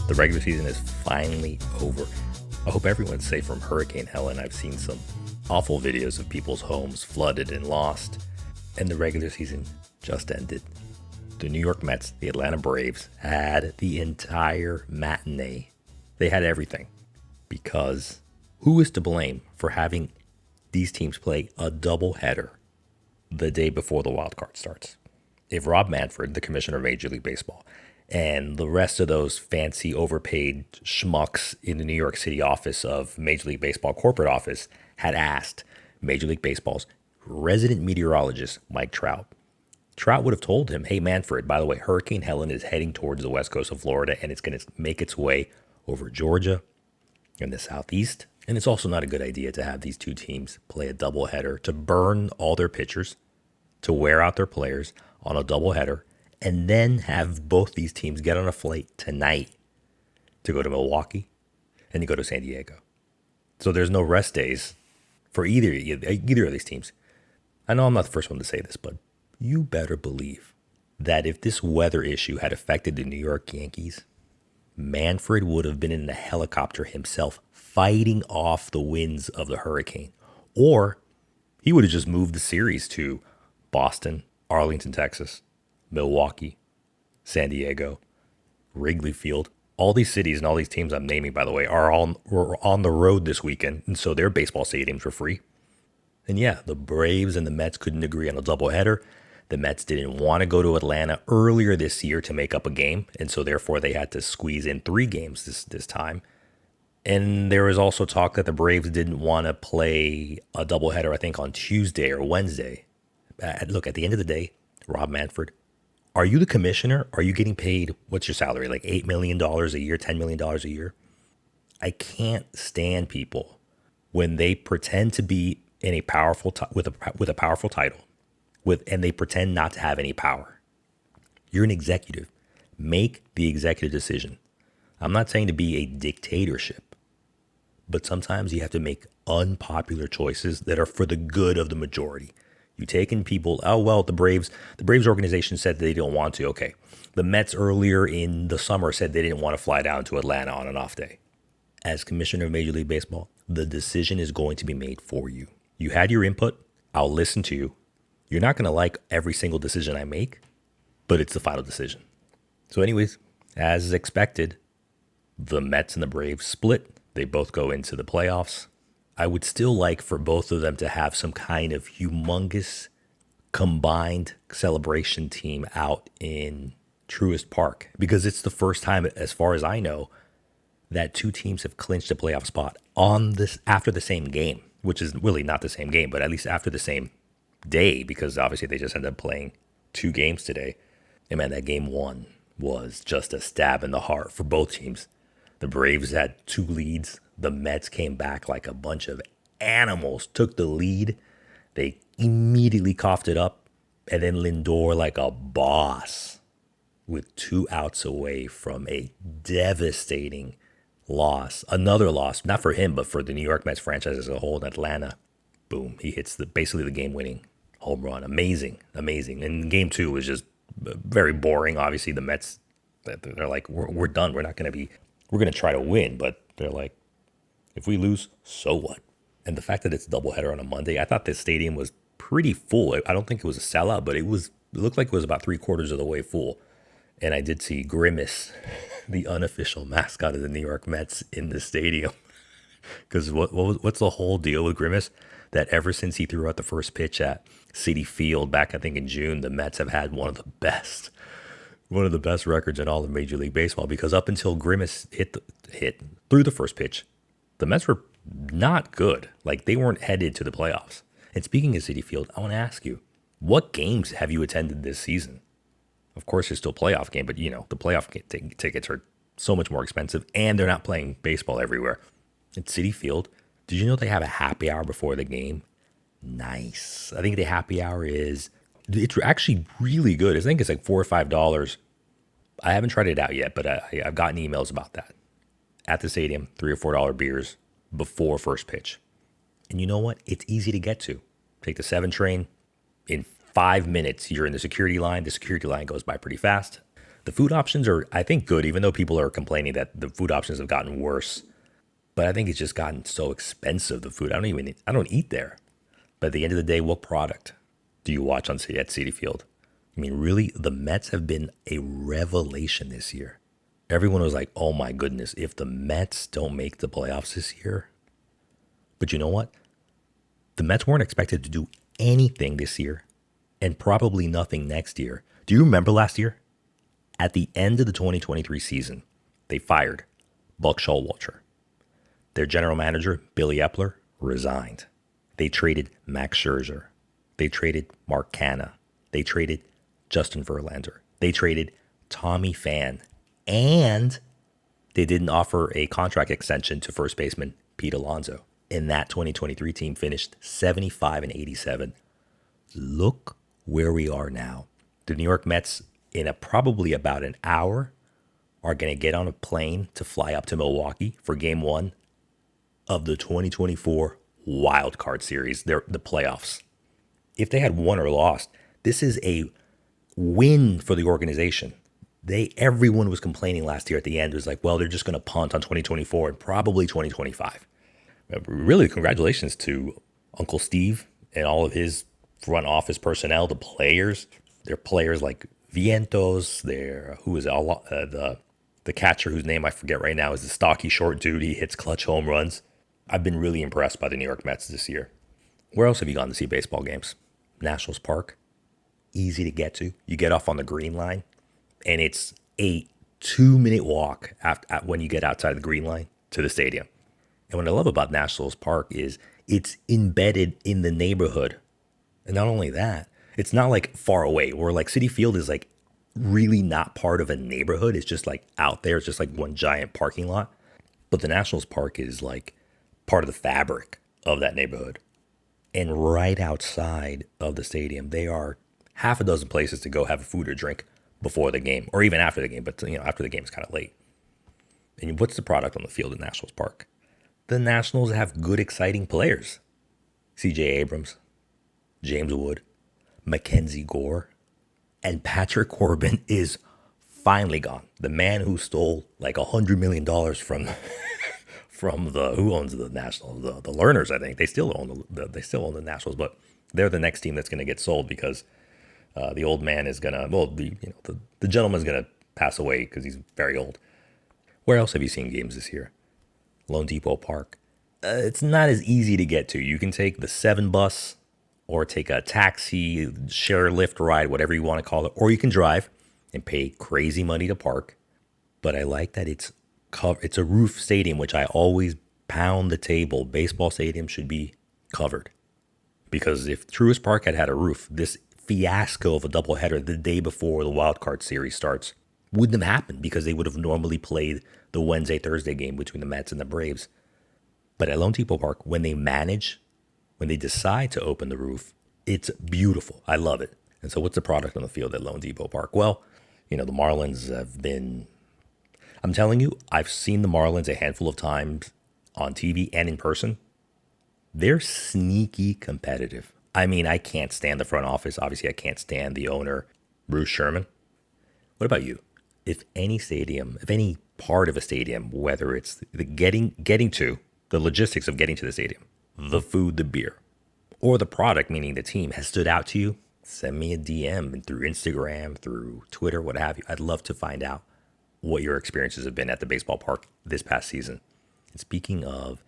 The regular season is finally over. I hope everyone's safe from Hurricane Helen. I've seen some awful videos of people's homes flooded and lost. And the regular season just ended. The New York Mets, the Atlanta Braves, had the entire matinee. They had everything. Because who is to blame for having these teams play a doubleheader the day before the wild card starts? If Rob Manfred, the commissioner of Major League Baseball, and the rest of those fancy overpaid schmucks in the New York City office of Major League Baseball corporate office had asked Major League Baseball's resident meteorologist, Mike Trout, Trout would have told him, hey, Manfred, by the way, Hurricane Helen is heading towards the west coast of Florida, and it's going to make its way over Georgia and the southeast. And it's also not a good idea to have these two teams play a doubleheader, to burn all their pitchers, to wear out their players on a doubleheader, and then have both these teams get on a flight tonight to go to Milwaukee and to go to San Diego. So there's no rest days for either of these teams. I know I'm not the first one to say this, but you better believe that if this weather issue had affected the New York Yankees, Manfred would have been in the helicopter himself fighting off the winds of the hurricane. Or he would have just moved the series to Boston, Arlington, Texas, Milwaukee, San Diego, Wrigley Field. All these cities and all these teams I'm naming, by the way, were on the road this weekend, and so their baseball stadiums were free. And yeah, the Braves and the Mets couldn't agree on a doubleheader. The Mets didn't want to go to Atlanta earlier this year to make up a game, and so therefore they had to squeeze in 3 games this time. And there was also talk that the Braves didn't want to play a doubleheader, I think, on Tuesday or Wednesday. Look, at the end of the day, Rob Manfred, are you the commissioner? Are you getting paid, what's your salary, like $8 million a year, $10 million a year? I can't stand people when they pretend to be in a powerful with a powerful title, and they pretend not to have any power. You're an executive. Make the executive decision. I'm not saying to be a dictatorship, but sometimes you have to make unpopular choices that are for the good of the majority. You take in people, oh, well, the Braves organization said they don't want to. Okay. The Mets earlier in the summer said they didn't want to fly down to Atlanta on an off day. As commissioner of Major League Baseball, the decision is going to be made for you. You had your input. I'll listen to you. You're not going to like every single decision I make, but it's the final decision. So anyways, as expected, the Mets and the Braves split. They both go into the playoffs. I would still like for both of them to have some kind of humongous combined celebration team out in Truist Park, because it's the first time, as far as I know, that two teams have clinched a playoff spot after the same game, which is really not the same game, but at least after the same day, because obviously they just ended up playing 2 games today. And man, that game 1 was just a stab in the heart for both teams. The Braves had 2 leads. The Mets came back like a bunch of animals, took the lead. They immediately coughed it up. And then Lindor, like a boss, with 2 outs away from a devastating loss. Another loss, not for him, but for the New York Mets franchise as a whole in Atlanta. Boom, he hits basically the game-winning home run. Amazing. And game 2 was just very boring. Obviously, the Mets, they're like, we're done. We're going to try to win, but they're like, if we lose, so what? And the fact that it's a doubleheader on a Monday, I thought the stadium was pretty full. I don't think it was a sellout, but it looked like it was about 3/4 of the way full. And I did see Grimace, the unofficial mascot of the New York Mets, in the stadium. Because what's the whole deal with Grimace? That ever since he threw out the first pitch at Citi Field back, I think in June, the Mets have had one of the best records in all of Major League Baseball. Because up until Grimace threw the first pitch, the Mets were not good. Like, they weren't headed to the playoffs. And speaking of Citi Field, I want to ask you, what games have you attended this season? Of course, there's still playoff game, but the playoff tickets are so much more expensive, and they're not playing baseball everywhere. At Citi Field, did you know they have a happy hour before the game? Nice. I think the happy hour it's actually really good. I think it's like $4 or $5. I haven't tried it out yet, but I've gotten emails about that. At the stadium, $3 or $4 beers before first pitch. And you know what? It's easy to get to. Take the 7 train. In 5 minutes, you're in the security line. The security line goes by pretty fast. The food options are, I think, good, even though people are complaining that the food options have gotten worse. But I think it's just gotten so expensive, the food. I don't eat there. But at the end of the day, what product do you watch at Citi Field? I mean, really, the Mets have been a revelation this year. Everyone was like, oh my goodness, if the Mets don't make the playoffs this year. But you know what? The Mets weren't expected to do anything this year and probably nothing next year. Do you remember last year? At the end of the 2023 season, they fired Buck Showalter. Their general manager, Billy Epler, resigned. They traded Max Scherzer. They traded Mark Canha. They traded Justin Verlander. They traded Tommy Pham. And they didn't offer a contract extension to first baseman Pete Alonso. And that 2023 team finished 75-87. Look where we are now. The New York Mets, in probably about an hour, are going to get on a plane to fly up to Milwaukee for game one of the 2024 Wild Card Series, the playoffs. If they had won or lost, this is a win for the organization. Everyone was complaining last year at the end. It was like, well, they're just going to punt on 2024 and probably 2025. Really, congratulations to Uncle Steve and all of his front office personnel, the players. They're players like Vientos. The catcher whose name I forget right now is the stocky short dude. He hits clutch home runs. I've been really impressed by the New York Mets this year. Where else have you gone to see baseball games? Nationals Park. Easy to get to. You get off on the green line, and it's a 2-minute walk when you get outside the green line to the stadium. And what I love about Nationals Park is it's embedded in the neighborhood. And not only that, it's not like far away, where like Citi Field is like really not part of a neighborhood. It's just like out there. It's just like one giant parking lot. But the Nationals Park is like part of the fabric of that neighborhood. And right outside of the stadium, there are half a dozen places to go have a food or drink before the game, or even after the game. But after the game is kind of late. And what's the product on the field at Nationals Park? The Nationals have good, exciting players. C.J. Abrams, James Wood, Mackenzie Gore, and Patrick Corbin is finally gone. The man who stole like $100 million from who owns the Nationals, the Lerners, I think. They still own the Nationals, but they're the next team that's going to get sold because the old man is gonna, the gentleman's gonna pass away because he's very old. Where else have you seen games this year? Lone Depot Park. It's not as easy to get to. You can take the 7 bus or take a taxi, share a Lyft ride, whatever you want to call it, or you can drive and pay crazy money to park. But I like that it's a roof stadium, which I always pound the table. Baseball stadium should be covered. Because if Truist Park had a roof, this fiasco of a doubleheader the day before the wild card series starts wouldn't have happened, because they would have normally played the Wednesday-Thursday game between the Mets and the Braves. But at Lone Depot Park, when they decide to open the roof, it's beautiful. I love it. And so what's the product on the field at Lone Depot Park? Well, the Marlins have been, I'm telling you, I've seen the Marlins a handful of times on TV and in person. They're sneaky competitive. I mean, I can't stand the front office. Obviously, I can't stand the owner, Bruce Sherman. What about you? If any part of a stadium, whether it's the getting to, the logistics of getting to the stadium, the food, the beer, or the product, meaning the team, has stood out to you, send me a DM through Instagram, through Twitter, what have you. I'd love to find out what your experiences have been at the baseball park this past season. And speaking of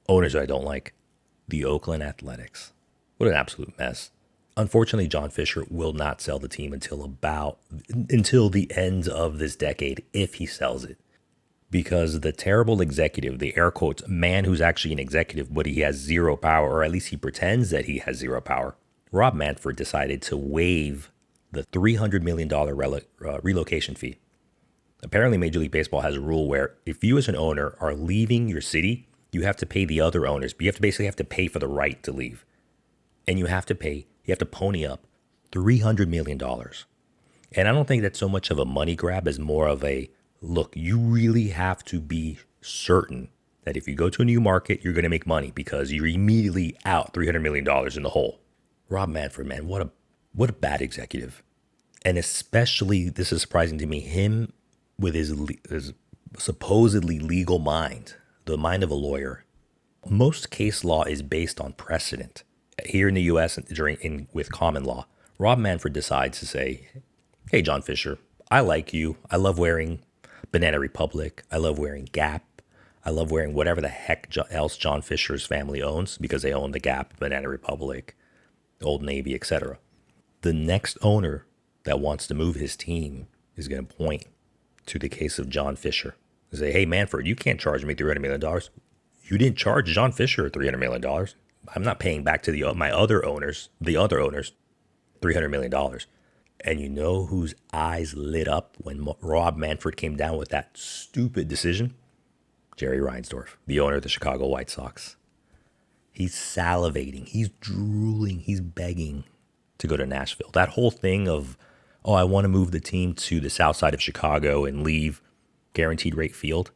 owners that I don't like, the Oakland Athletics. What an absolute mess. Unfortunately, John Fisher will not sell the team until the end of this decade, if he sells it. Because the terrible executive, the air quotes, man who's actually an executive, but he has zero power, or at least he pretends that he has zero power, Rob Manfred decided to waive the $300 million relocation fee. Apparently, Major League Baseball has a rule where if you as an owner are leaving your city, you have to pay the other owners. But you have to pay for the right to leave. And you have to pony up $300 million. And I don't think that's so much of a money grab as more of a, look, you really have to be certain that if you go to a new market, you're going to make money, because you're immediately out $300 million in the hole. Rob Manfred, man, what a bad executive. And especially, this is surprising to me, him with his supposedly legal mind, the mind of a lawyer. Most case law is based on precedent. Here in the U.S. With common law, Rob Manfred decides to say, "Hey, John Fisher, I like you. I love wearing Banana Republic. I love wearing Gap. I love wearing whatever the heck else John Fisher's family owns because they own the Gap, Banana Republic, Old Navy, etc." The next owner that wants to move his team is going to point to the case of John Fisher and say, "Hey, Manfred, you can't charge me $300 million. You didn't charge John Fisher $300 million. I'm not paying back to the other owners $300 million." And you know whose eyes lit up when Rob Manfred came down with that stupid decision? Jerry Reinsdorf, the owner of the Chicago White Sox. He's salivating. He's drooling. He's begging to go to Nashville. That whole thing of, oh, I want to move the team to the south side of Chicago and leave Guaranteed Rate Field.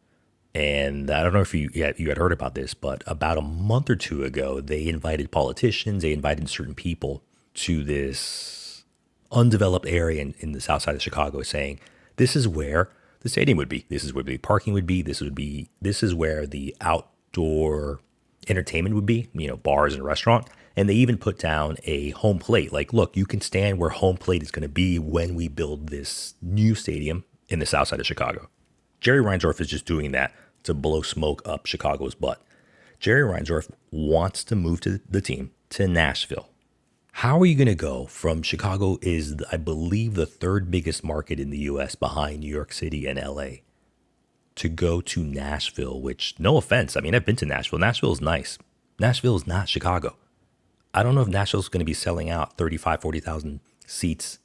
And I don't know if you had heard about this, but about a month or two ago, they invited politicians, they invited certain people to this undeveloped area in the south side of Chicago, saying, this is where the stadium would be. This is where the parking would be. This is where the outdoor entertainment would be, bars and restaurant. And they even put down a home plate. Like, look, you can stand where home plate is going to be when we build this new stadium in the south side of Chicago. Jerry Reinsdorf is just doing that to blow smoke up Chicago's butt. Jerry Reinsdorf wants to move the team to Nashville. How are you going to go from Chicago is, I believe, the third biggest market in the U.S. behind New York City and L.A., to go to Nashville, which, no offense, I mean, I've been to Nashville. Nashville is nice. Nashville is not Chicago. I don't know if Nashville's going to be selling out 35,000, 40,000 seats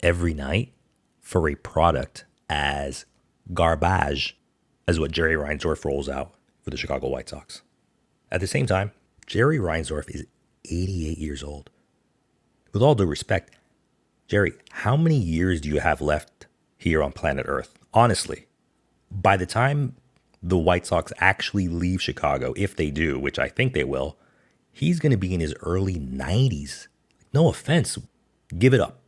every night for a product as garbage as what Jerry Reinsdorf rolls out for the Chicago White Sox. At the same time, Jerry Reinsdorf is 88 years old. With all due respect, Jerry, how many years do you have left here on planet Earth? Honestly, by the time the White Sox actually leave Chicago, if they do, which I think they will, he's going to be in his early 90s. No offense, give it up.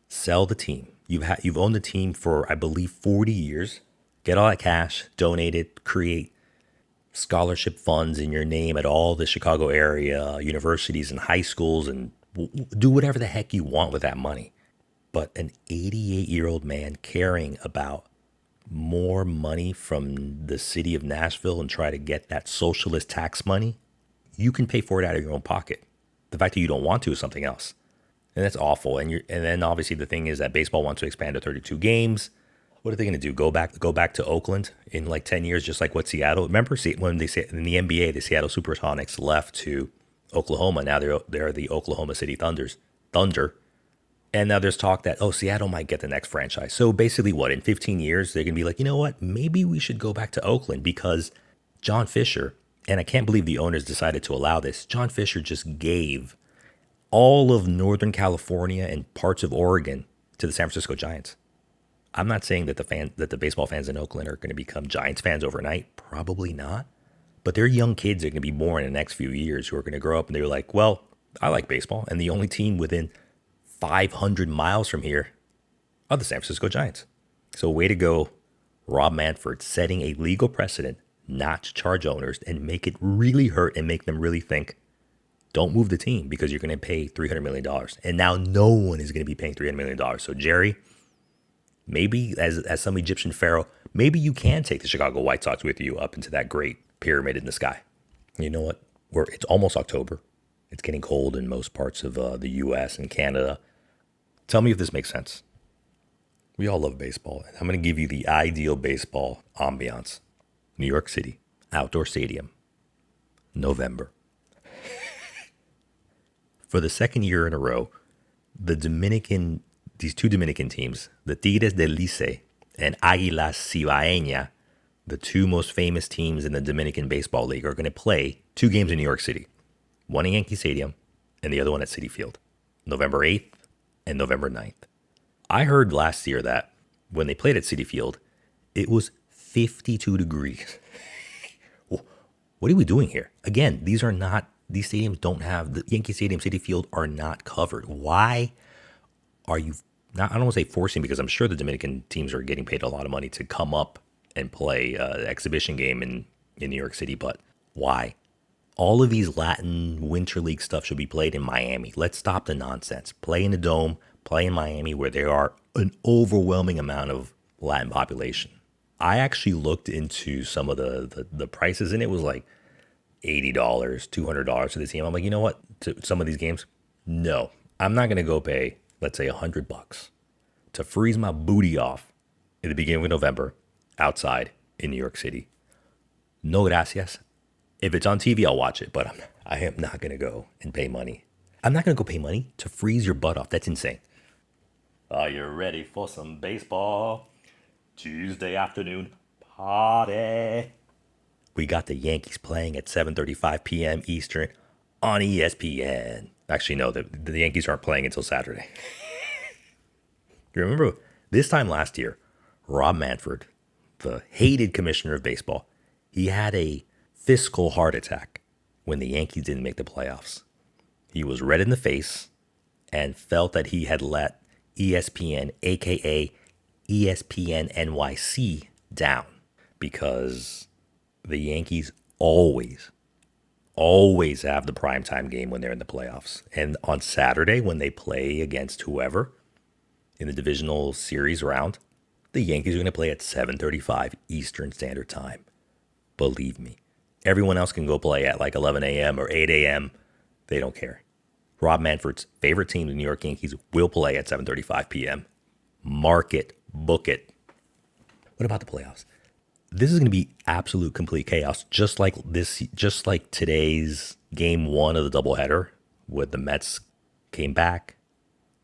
Sell the team. You've owned the team for, I believe, 40 years. Get all that cash, donate it, create scholarship funds in your name at all the Chicago area universities and high schools, and do whatever the heck you want with that money. But an 88-year-old man caring about more money from the city of Nashville and try to get that socialist tax money, you can pay for it out of your own pocket. The fact that you don't want to is something else. And that's awful. And then obviously the thing is that baseball wants to expand to 32 games. What are they going to do? Go back to Oakland in like 10 years, just like what Seattle. Remember when they say in the NBA, the Seattle Supersonics left to Oklahoma. Now they're the Oklahoma City Thunder. And now there's talk that, Seattle might get the next franchise. So basically what, in 15 years, they're going to be like, you know what? Maybe we should go back to Oakland because John Fisher, and I can't believe the owners decided to allow this, John Fisher just gave all of Northern California and parts of Oregon to the San Francisco Giants. I'm not saying that the baseball fans in Oakland are going to become Giants fans overnight. Probably not. But they're young kids that are going to be born in the next few years who are going to grow up and they're like, well, I like baseball. And the only team within 500 miles from here are the San Francisco Giants. So way to go, Rob Manfred, setting a legal precedent not to charge owners and make it really hurt and make them really think, don't move the team because you're going to pay $300 million. And now no one is going to be paying $300 million. So Jerry, maybe as some Egyptian Pharaoh, maybe you can take the Chicago White Sox with you up into that great pyramid in the sky. You know what? It's almost October. It's getting cold in most parts of the U.S. and Canada. Tell me if this makes sense. We all love baseball. And I'm going to give you the ideal baseball ambiance. New York City, outdoor stadium, November. For the second year in a row, these two Dominican teams, the Tigres del Licey and Águilas Cibaeñas, the two most famous teams in the Dominican Baseball League, are going to play 2 games in New York City. One in Yankee Stadium and the other one at Citi Field, November 8th and November 9th. I heard last year that when they played at Citi Field, it was 52 degrees. What are we doing here? Again, these stadiums don't have, the Yankee Stadium, Citi Field are not covered. Why are you not, I don't want to say forcing, because I'm sure the Dominican teams are getting paid a lot of money to come up and play an exhibition game in New York City, but why? All of these Latin Winter League stuff should be played in Miami. Let's stop the nonsense. Play in the Dome, play in Miami, where there are an overwhelming amount of Latin population. I actually looked into some of the prices, and it was like $80, $200 for the team. I'm like, you know what? To some of these games, no, I'm not going to go pay, let's say, $100 to freeze my booty off at the beginning of November outside in New York City. No gracias. If it's on TV, I'll watch it, but I am not going to go and pay money. I'm not going to go pay money to freeze your butt off. That's insane. Are you ready for some baseball? Tuesday afternoon party. We got the Yankees playing at 7:35 p.m. Eastern on ESPN. Actually, no, the Yankees aren't playing until Saturday. You remember this time last year, Rob Manfred, the hated commissioner of baseball, he had a fiscal heart attack when the Yankees didn't make the playoffs. He was red in the face and felt that he had let ESPN, aka ESPN NYC, down because the Yankees always have the primetime game when they're in the playoffs. And on Saturday, when they play against whoever in the divisional series round, the Yankees are going to play at 7:35 Eastern Standard Time. Believe me. Everyone else can go play at like 11 a.m. or 8 a.m. They don't care. Rob Manfred's favorite team, the New York Yankees, will play at 7:35 p.m. Mark it. Book it. What about the playoffs? This is going to be absolute complete chaos, just like today's game one of the doubleheader, where the Mets came back,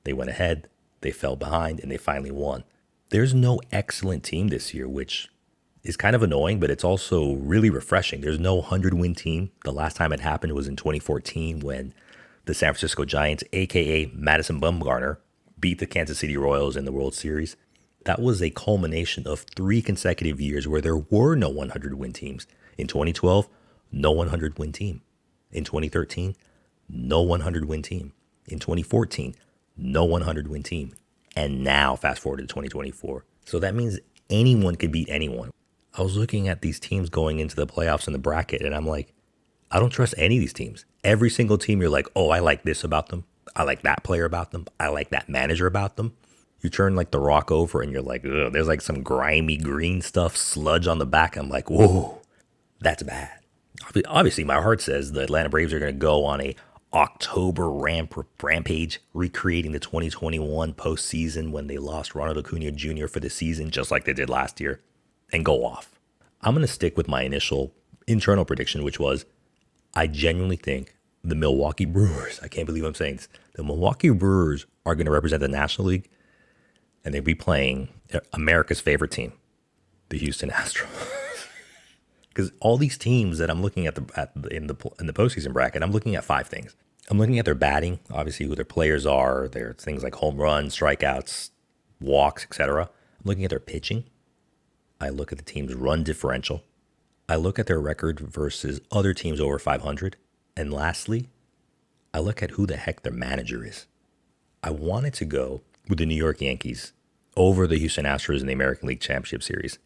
they went ahead, they fell behind, and they finally won. There's no excellent team this year, which is kind of annoying, but it's also really refreshing. There's no 100-win team. The last time it happened was in 2014 when the San Francisco Giants, a.k.a. Madison Bumgarner, beat the Kansas City Royals in the World Series. That was a culmination of 3 consecutive years where there were no 100-win teams. In 2012, no 100-win team. In 2013, no 100-win team. In 2014, no 100-win team. And now, fast forward to 2024. So that means anyone can beat anyone. I was looking at these teams going into the playoffs in the bracket, and I'm like, I don't trust any of these teams. Every single team, you're like, oh, I like this about them. I like that player about them. I like that manager about them. You turn like the rock over and you're like, ugh, there's like some grimy green stuff, sludge on the back. I'm like, whoa, that's bad. Obviously, my heart says the Atlanta Braves are going to go on a October rampage, recreating the 2021 postseason when they lost Ronald Acuna Jr. for the season, just like they did last year, and go off. I'm going to stick with my initial internal prediction, which was I genuinely think the Milwaukee Brewers, I can't believe I'm saying this, the Milwaukee Brewers are going to represent the National League, and they'll be playing America's favorite team, the Houston Astros. Because all these teams that I'm looking at in the postseason bracket, I'm looking at 5 things. I'm looking at their batting, obviously who their players are. There's things like home runs, strikeouts, walks, etc. I'm looking at their pitching. I look at the team's run differential. I look at their record versus other teams over 500. And lastly, I look at who the heck their manager is. I wanted to go with the New York Yankees over the Houston Astros in the American League Championship Series.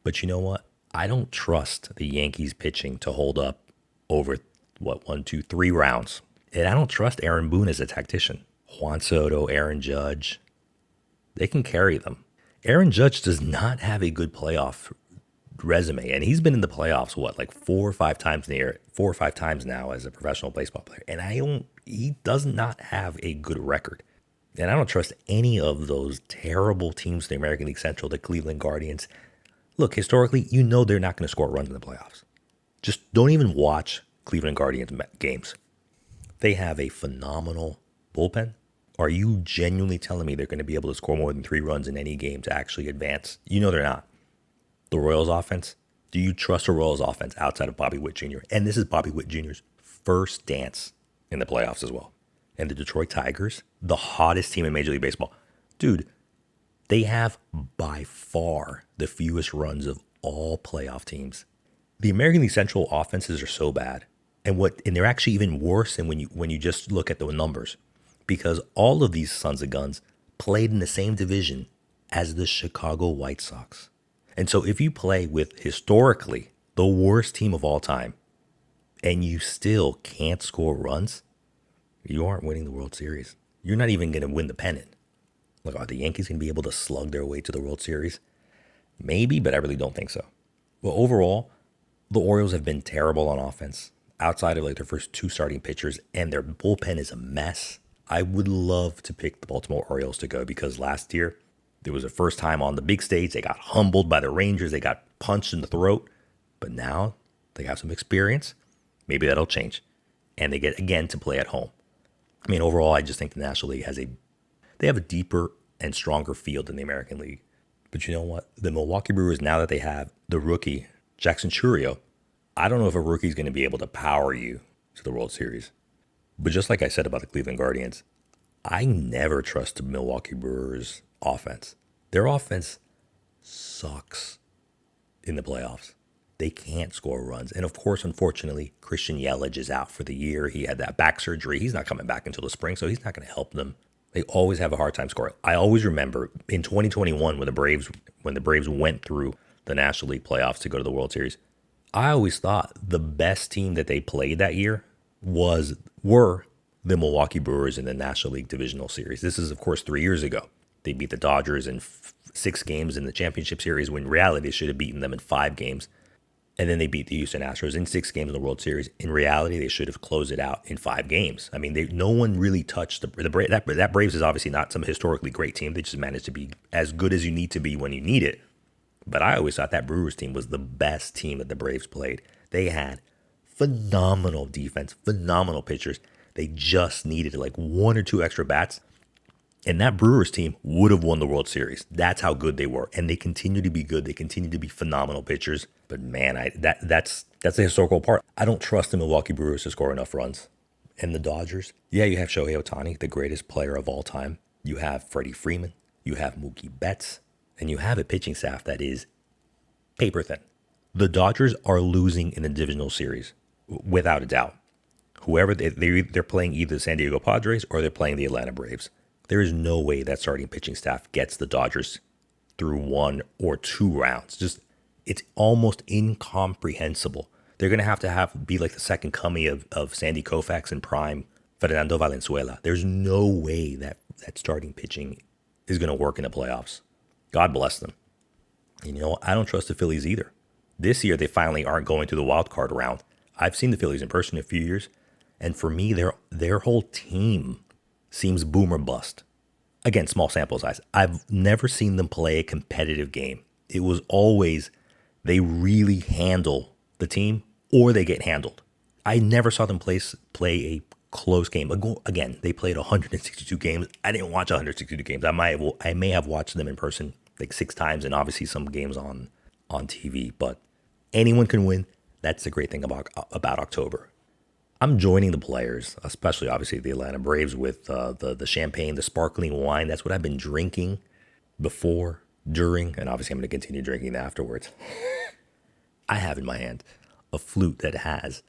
But you know what? I don't trust the Yankees pitching to hold up over, 1, 2, 3 rounds. And I don't trust Aaron Boone as a tactician. Juan Soto, Aaron Judge, they can carry them. Aaron Judge does not have a good playoff resume, and he's been in the playoffs, 4 or 5 times now as a professional baseball player. And he does not have a good record. And I don't trust any of those terrible teams in the American League Central, the Cleveland Guardians. Look, historically, you know they're not going to score runs in the playoffs. Just don't even watch Cleveland Guardians games. They have a phenomenal bullpen. Are you genuinely telling me they're going to be able to score more than 3 runs in any game to actually advance? You know they're not. The Royals offense, do you trust the Royals offense outside of Bobby Witt Jr.? And this is Bobby Witt Jr.'s first dance in the playoffs as well. And the Detroit Tigers, the hottest team in Major League Baseball. Dude, they have by far the fewest runs of all playoff teams. The American League Central offenses are so bad. And they're actually even worse than when you just look at the numbers. Because all of these sons of guns played in the same division as the Chicago White Sox. And so if you play with historically the worst team of all time and you still can't score runs, you aren't winning the World Series. You're not even going to win the pennant. Look, are the Yankees going to be able to slug their way to the World Series? Maybe, but I really don't think so. Well, overall, the Orioles have been terrible on offense outside of like their first two starting pitchers, and their bullpen is a mess. I would love to pick the Baltimore Orioles to go because last year there was the first time on the big stage. They got humbled by the Rangers. They got punched in the throat. But now they have some experience. Maybe that'll change. And they get again to play at home. I mean, overall, I just think the National League they have a deeper and stronger field than the American League. But you know what? The Milwaukee Brewers, now that they have the rookie, Jackson Chourio, I don't know if a rookie's going to be able to power you to the World Series. But just like I said about the Cleveland Guardians, I never trust the Milwaukee Brewers' offense. Their offense sucks in the playoffs. They can't score runs. And of course, unfortunately, Christian Yelich is out for the year. He had that back surgery. He's not coming back until the spring, so he's not going to help them. They always have a hard time scoring. I always remember in 2021 when the Braves went through the National League playoffs to go to the World Series, I always thought the best team that they played that year were the Milwaukee Brewers in the National League Divisional Series. This is, of course, 3 years ago. They beat the Dodgers in 6 games in the championship series when in reality they should have beaten them in 5 games. And then they beat the Houston Astros in 6 games in the World Series. In reality, they should have closed it out in 5 games. I mean, no one really touched that Braves is obviously not some historically great team. They just managed to be as good as you need to be when you need it. But I always thought that Brewers team was the best team that the Braves played. They had phenomenal defense, phenomenal pitchers. They just needed like 1 or 2 extra bats. And that Brewers team would have won the World Series. That's how good they were. And they continue to be good. They continue to be phenomenal pitchers. But man, that's the historical part. I don't trust the Milwaukee Brewers to score enough runs. And the Dodgers, yeah, you have Shohei Ohtani, the greatest player of all time. You have Freddie Freeman. You have Mookie Betts. And you have a pitching staff that is paper thin. The Dodgers are losing in the divisional series, without a doubt. Whoever they're playing either the San Diego Padres or they're playing the Atlanta Braves. There is no way that starting pitching staff gets the Dodgers through 1 or 2 rounds. It's almost incomprehensible. They're going to have be like the second coming of Sandy Koufax and prime Fernando Valenzuela. There's no way that starting pitching is going to work in the playoffs. God bless them. And you know what? I don't trust the Phillies either. This year, they finally aren't going to the wild card round. I've seen the Phillies in person a few years, and for me, their whole team seems boom or bust. Again, small sample size. I've never seen them play a competitive game. It was always they really handle the team or they get handled. I never saw them play a close game. Again, they played 162 games. I didn't watch 162 games. I may have watched them in person like 6 times and obviously some games on TV. But anyone can win. That's the great thing about October. I'm joining the players, especially obviously the Atlanta Braves, with the champagne, the sparkling wine. That's what I've been drinking before, during, and obviously I'm going to continue drinking afterwards. I have in my hand a flute that has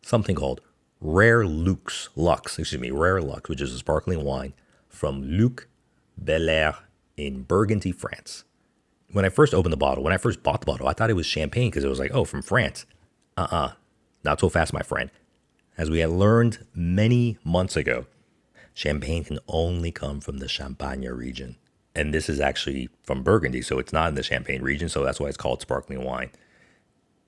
something called Rare Luxe, which is a sparkling wine from Luxe Belaire in Burgundy, France. When I first bought the bottle, I thought it was champagne because it was like, oh, from France. Not so fast, my friend. As we had learned many months ago, champagne can only come from the Champagne region. And this is actually from Burgundy, so it's not in the Champagne region, so that's why it's called sparkling wine.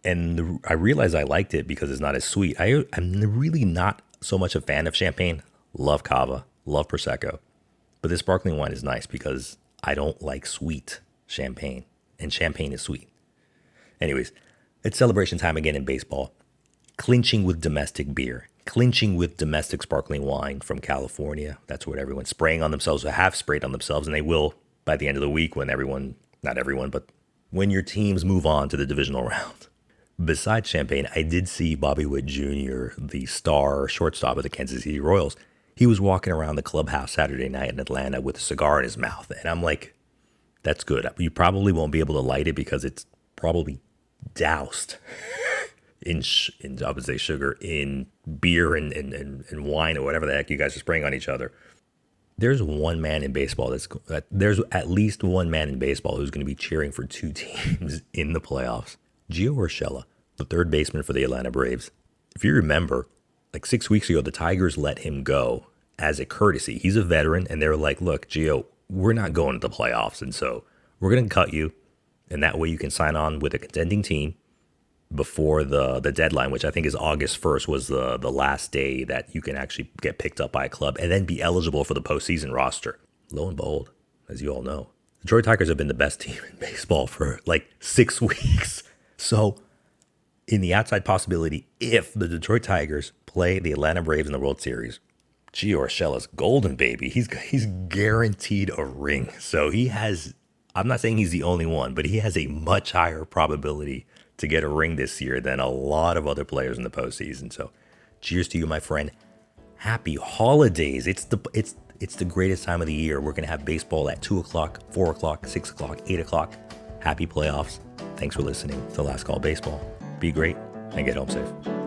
And I realized I liked it because it's not as sweet. I'm really not so much a fan of champagne. Love cava, love Prosecco. But this sparkling wine is nice because I don't like sweet champagne, and champagne is sweet. Anyways, it's celebration time again in baseball. Clinching with domestic beer, clinching with domestic sparkling wine from California. That's what everyone's spraying on themselves, or have sprayed on themselves, and they will by the end of the week when not everyone, but when your teams move on to the divisional round. Besides champagne, I did see Bobby Witt Jr., the star shortstop of the Kansas City Royals. He was walking around the clubhouse Saturday night in Atlanta with a cigar in his mouth, and I'm like, that's good. You probably won't be able to light it because it's probably doused in I would say sugar, in beer and wine or whatever the heck you guys are spraying on each other. There's one man in baseball there's at least one man in baseball who's going to be cheering for two teams in the playoffs. Gio Urshela, the third baseman for the Atlanta Braves. If you remember, like 6 weeks ago, the Tigers let him go as a courtesy. He's a veteran, and they were like, look, Gio, we're not going to the playoffs, and so we're going to cut you, and that way you can sign on with a contending team before the deadline, which I think is August 1st, was the last day that you can actually get picked up by a club and then be eligible for the postseason roster. Lo and behold, as you all know, the Detroit Tigers have been the best team in baseball for like 6 weeks. So in the outside possibility, if the Detroit Tigers play the Atlanta Braves in the World Series, Gio Urshela's golden, baby. He's guaranteed a ring. So he has, I'm not saying he's the only one, but he has a much higher probability to get a ring this year than a lot of other players in the postseason. So cheers to you, my friend. Happy holidays. It's the greatest time of the year. We're going to have baseball at 2 o'clock, 4 o'clock, 6 o'clock, 8 o'clock. Happy playoffs. Thanks for listening to Last Call Baseball. Be great and get home safe.